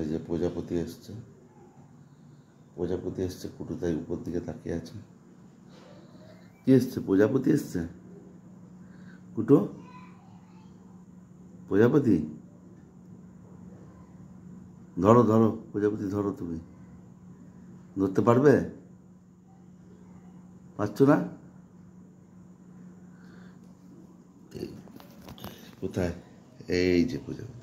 এই যে প্রজাপতি এসছে, কুটু তাই উপর দিকে তাকিয়ে আছে। কি এসছে? প্রজাপতি এসছে। কুটু, প্রজাপতি ধরো, প্রজাপতি ধরো। তুমি ধরতে পারবে? পারছো না? কোথায়? এই যে প্রজাপতি।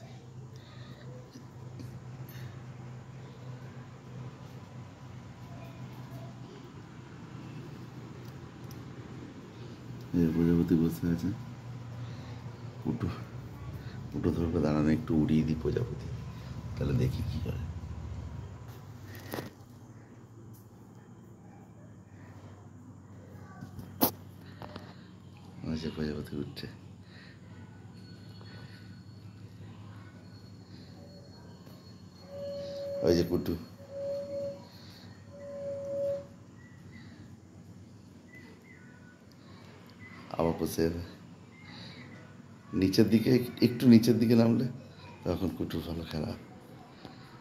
প্রজাপতি বসে আছে। কুটু ধরবে, দাঁড়ানো, একটু উড়িয়ে দিই প্রজাপতি, তাহলে দেখি কি করে। প্রজাপতি উঠছে। ওই যে কুটু, আবার বসে নিচের দিকে, একটু নিচের দিকে নামলে তখন কুটুর ভালো খেলা।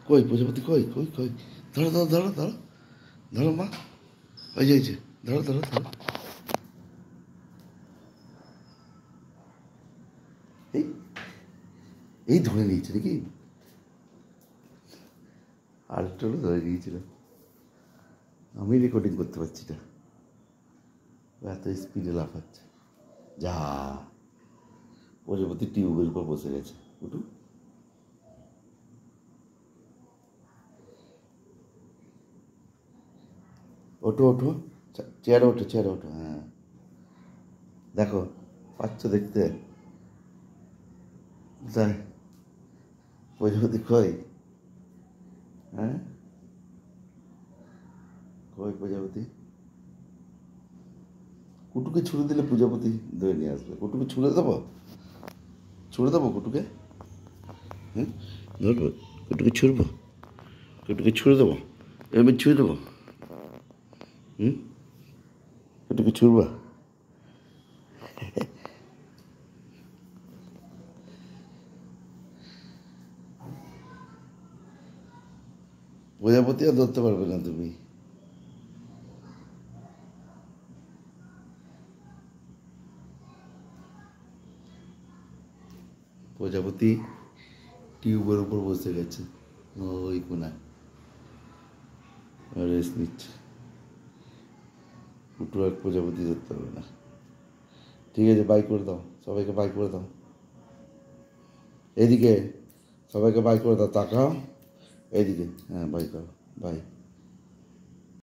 কই প্রজাপতি, কই কই কই? ধরো ধরো ধরো ধরো ধরো মা, ওই যে ধরো ধরো ধরো। এই এই ধরে নিয়েছে নাকি? আরেকটা হলো ধরে নিয়েছিল। আমি রেকর্ডিং করতে পারছি না, এত স্পিডে লাফাচ্ছে। যা, প্রজাপতি টিউবের উপর বসে গেছে। উঠু, ওঠো, চেয়ারে ওঠো। হ্যাঁ, দেখো, পাচ্ছ দেখতে? তাই প্রজাপতি কই? হ্যাঁ, কই প্রজাপতি? কুটুকে ছুড়ে দিলে প্রজাপতি ধরে নিয়ে আসবে। কুটুকে ছুড়ে দেবো কুটুকে? হ্যাঁ, ধরবো কুটুকে, ছুড়ে দেবো, এবার ছুঁড়ে দেবো। কুটুকে ছুড়বা? প্রজাপতি আর ধরতে পারবে না তুমি। প্রজাপতি টিউবের উপর বসে গেছে, ওই কোনায় রেস্ট নিচ্ছে। কুটু আর প্রজাপতি ধরতে পারবে না। ঠিক আছে, বাই করে দাও, সবাইকে বাই করে দাও। এদিকে সবাইকে বাই করে দাও, তাকাও এইদিকে। হ্যাঁ, বাই করো, বাই।